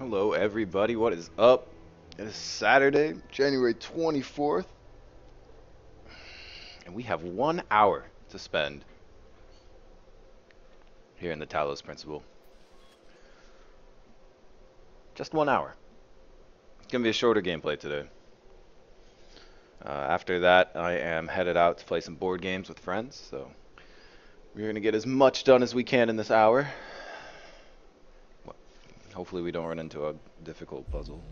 Hello, everybody. What is up? It is Saturday, January 24th, and we have 1 hour to spend here in the Talos Principle. Just 1 hour. It's going to be a shorter gameplay today. After that, I am headed out to play some board games with friends, so we're going to get as much done as we can in this hour. Well, hopefully we don't run into a difficult puzzle.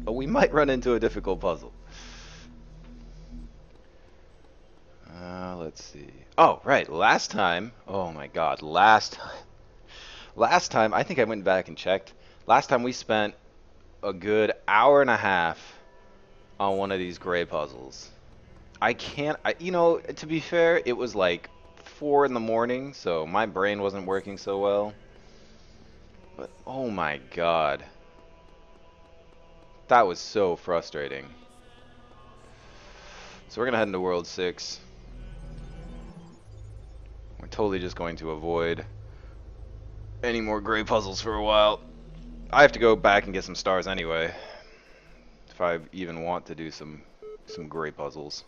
But we might run into a difficult puzzle. Let's see. Oh, right. Last time. Oh my God. Last time. I think I went back and checked. Last time we spent a good hour and a half on one of these gray puzzles. To be fair, it was like 4 in the morning, so my brain wasn't working so well. But oh my God. That was so frustrating. So we're gonna head into World 6. We're totally just going to avoid any more gray puzzles for a while. I have to go back and get some stars anyway, if I even want to do some gray puzzles.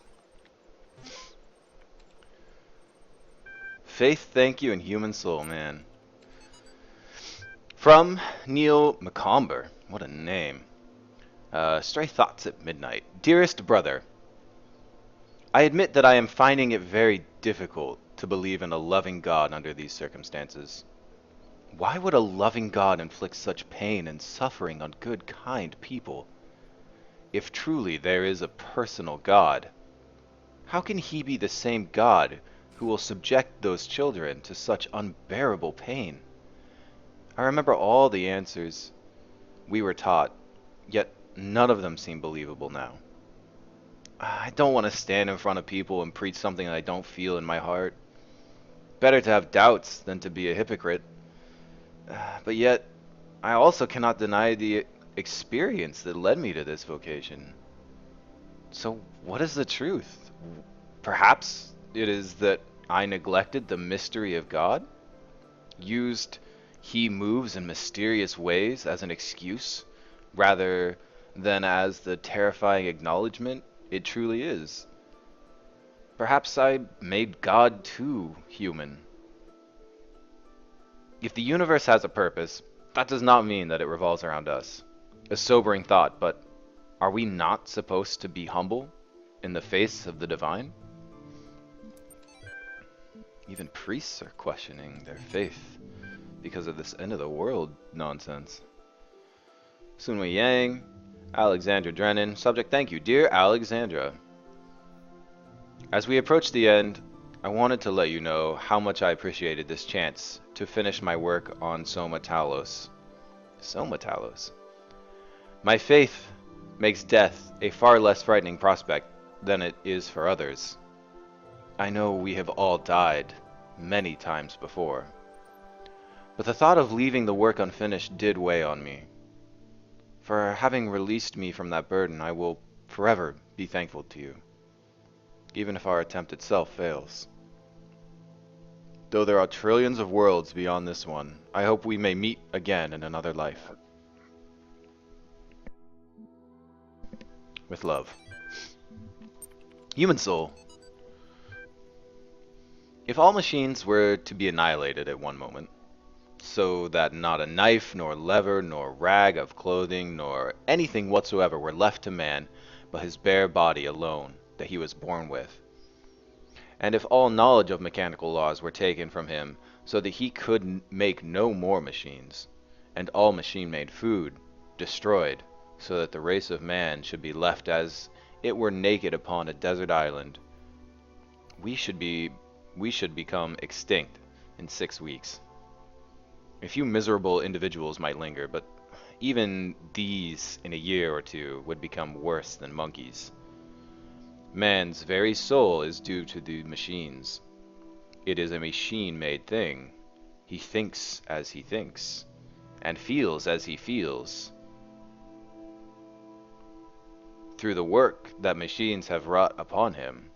Faith, thank you, and human soul, man. From Neil McComber. What a name. Stray thoughts at midnight. Dearest brother, I admit that I am finding it very difficult to believe in a loving God under these circumstances. Why would a loving God inflict such pain and suffering on good, kind people? If truly there is a personal God, how can he be the same God who will subject those children to such unbearable pain? I remember all the answers we were taught, yet none of them seem believable now. I don't want to stand in front of people and preach something that I don't feel in my heart. Better to have doubts than to be a hypocrite. But yet, I also cannot deny the experience that led me to this vocation. So, what is the truth? Perhaps it is that I neglected the mystery of God? Used "He moves in mysterious ways" as an excuse, rather than as the terrifying acknowledgement it truly is. Perhaps I made God too human. If the universe has a purpose, that does not mean that it revolves around us. A sobering thought, but are we not supposed to be humble in the face of the divine? Even priests are questioning their faith because of this end of the world nonsense. Sunwei Yang, Alexandra Drennan, subject thank you, dear Alexandra. As we approach the end, I wanted to let you know how much I appreciated this chance to finish my work on Soma Talos. Soma Talos. My faith makes death a far less frightening prospect than it is for others. I know we have all died many times before, but the thought of leaving the work unfinished did weigh on me. For having released me from that burden, I will forever be thankful to you, even if our attempt itself fails. Though there are trillions of worlds beyond this one, I hope we may meet again in another life. With love. Human soul. If all machines were to be annihilated at one moment, so that not a knife, nor lever, nor rag of clothing, nor anything whatsoever were left to man but his bare body alone that he was born with, and if all knowledge of mechanical laws were taken from him so that he could make no more machines, and all machine-made food destroyed so that the race of man should be left as it were naked upon a desert island, we should become extinct in 6 weeks. A few miserable individuals might linger, but even these in a year or two would become worse than monkeys. Man's very soul is due to the machines. It is a machine-made thing. He thinks as he thinks, and feels as he feels. Through the work that machines have wrought upon him,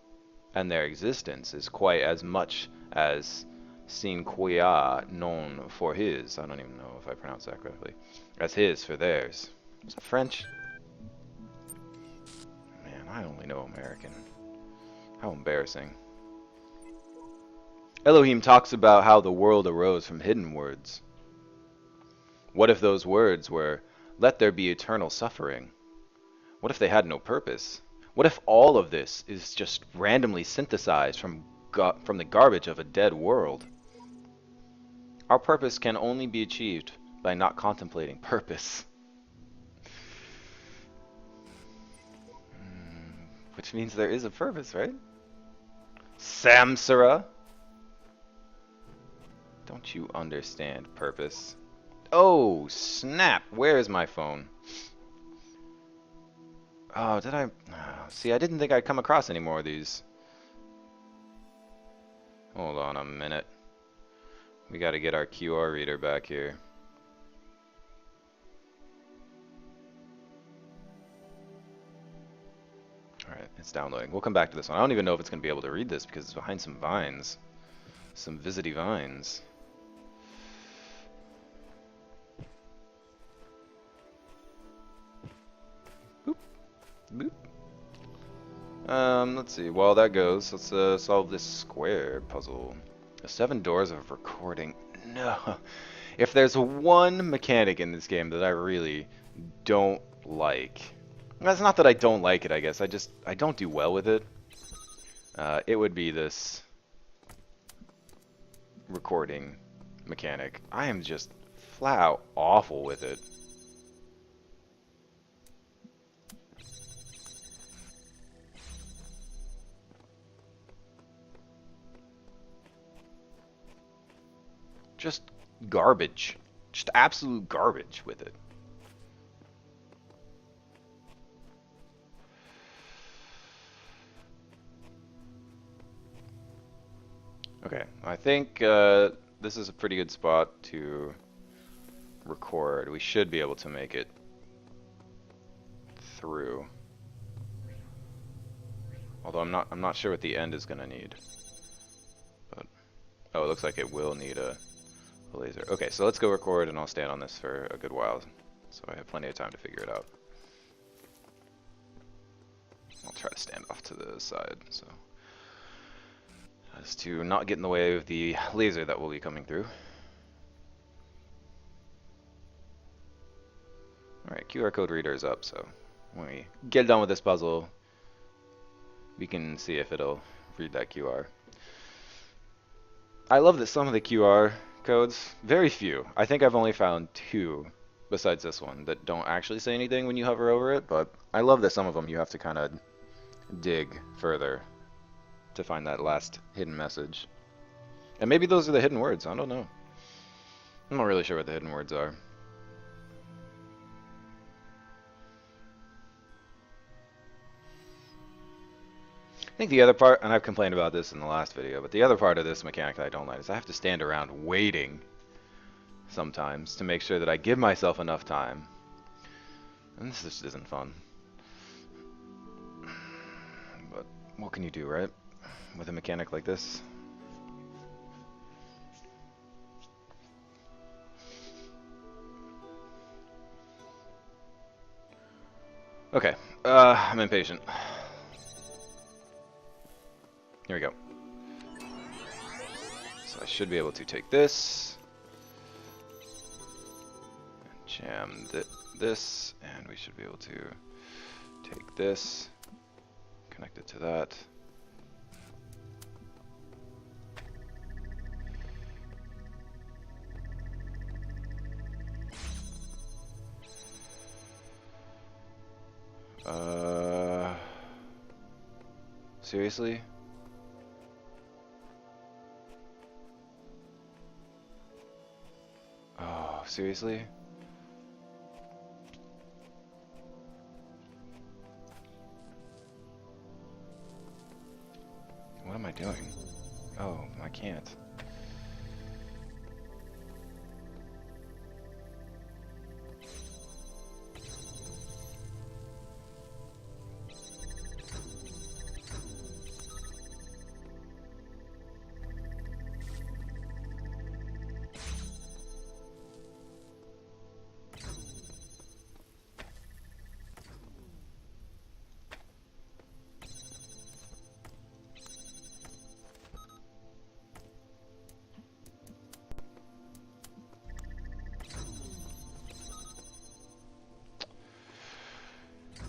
and their existence is quite as much as Sin Kuya, known for his, I don't even know if I pronounced that correctly, as his for theirs. Is that French? Man, I only know American. How embarrassing. Elohim talks about how the world arose from hidden words. What if those words were, "Let there be eternal suffering"? What if they had no purpose? What if all of this is just randomly synthesized from the garbage of a dead world? Our purpose can only be achieved by not contemplating purpose. Which means there is a purpose, right? Samsara? Don't you understand purpose? Oh, snap! Where is my phone? Oh, did I? See, I didn't think I'd come across any more of these. Hold on a minute. We gotta get our QR reader back here. Alright, it's downloading. We'll come back to this one. I don't even know if it's gonna be able to read this because it's behind some vines. Some visity vines. Boop. Boop. Let's see. While that goes, let's solve this square puzzle. The 7 doors of recording. No. If there's one mechanic in this game that I really don't like, that's not that I don't like it, I guess. I don't do well with it. It would be this recording mechanic. I am just flat out awful with it. Just garbage. Just absolute garbage with it. Okay, I think this is a pretty good spot to record. We should be able to make it through. Although I'm not sure what the end is gonna need. But oh, it looks like it will need a laser. Okay, so let's go record and I'll stand on this for a good while. So I have plenty of time to figure it out. I'll try to stand off to the side, so as to not get in the way of the laser that will be coming through. Alright, QR code reader is up, so when we get done with this puzzle, we can see if it'll read that QR. I love that some of the QR codes, very few. I think I've only found 2 besides this one that don't actually say anything when you hover over it, but I love that some of them you have to kind of dig further to find that last hidden message. And maybe those are the hidden words, I don't know. I'm not really sure what the hidden words are. I think the other part, and I've complained about this in the last video, but the other part of this mechanic that I don't like is I have to stand around waiting sometimes to make sure that I give myself enough time. And this just isn't fun. But what can you do, right? With a mechanic like this? Okay, I'm impatient. Here we go. So I should be able to take this, and jam this, and we should be able to take this, connect it to that. Seriously? Oh, seriously? What am I doing? Oh, I can't.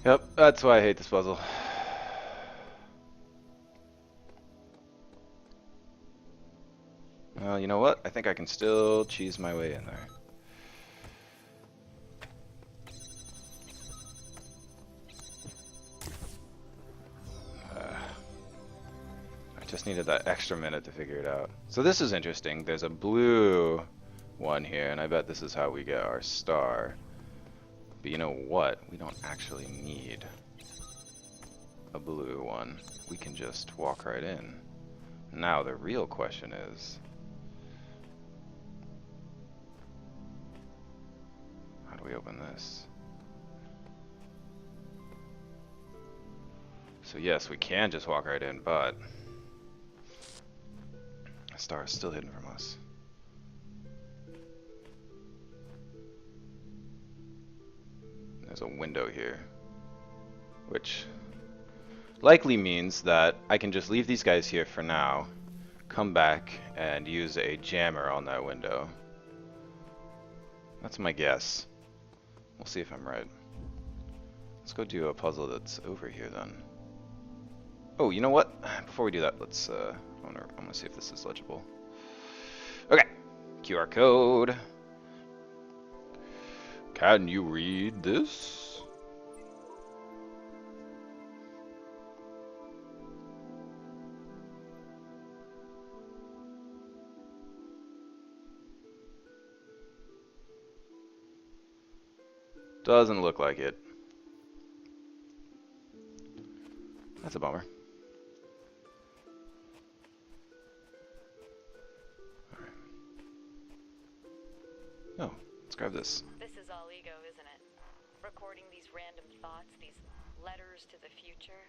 Yep, that's why I hate this puzzle. Well, you know what? I think I can still cheese my way in there. I just needed that extra minute to figure it out. So this is interesting. There's a blue one here, and I bet this is how we get our star. But you know what? We don't actually need a blue one. We can just walk right in. Now the real question is, how do we open this? So yes, we can just walk right in, but the star is still hidden from us. There's a window here, which likely means that I can just leave these guys here for now, come back and use a jammer on that window. That's my guess. We'll see if I'm right. Let's go do a puzzle that's over here then. Oh, you know what? Before we do that, let's I'm gonna see if this is legible. Okay. QR code. Can you read this? Doesn't look like it. That's a bummer. Alright. Oh, let's grab this. This is all ego, isn't it? Recording these random thoughts, these letters to the future.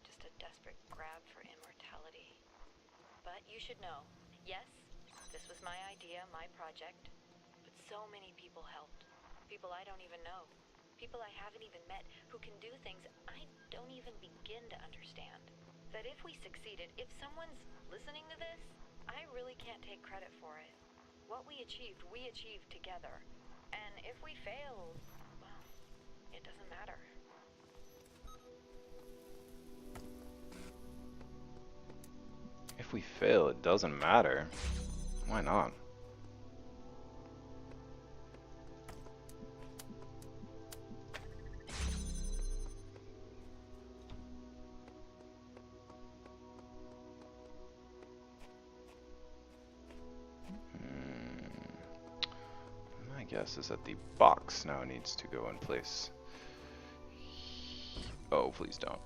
Just a desperate grab for immortality. But you should know, yes, this was my idea, my project. But so many people helped. People I don't even know. People I haven't even met who can do things I don't even begin to understand. That if we succeeded, if someone's listening to this, I really can't take credit for it. What we achieved together. And if we fail, well, it doesn't matter. If we fail, it doesn't matter. Why not? My guess is that the box now needs to go in place. Oh, please don't.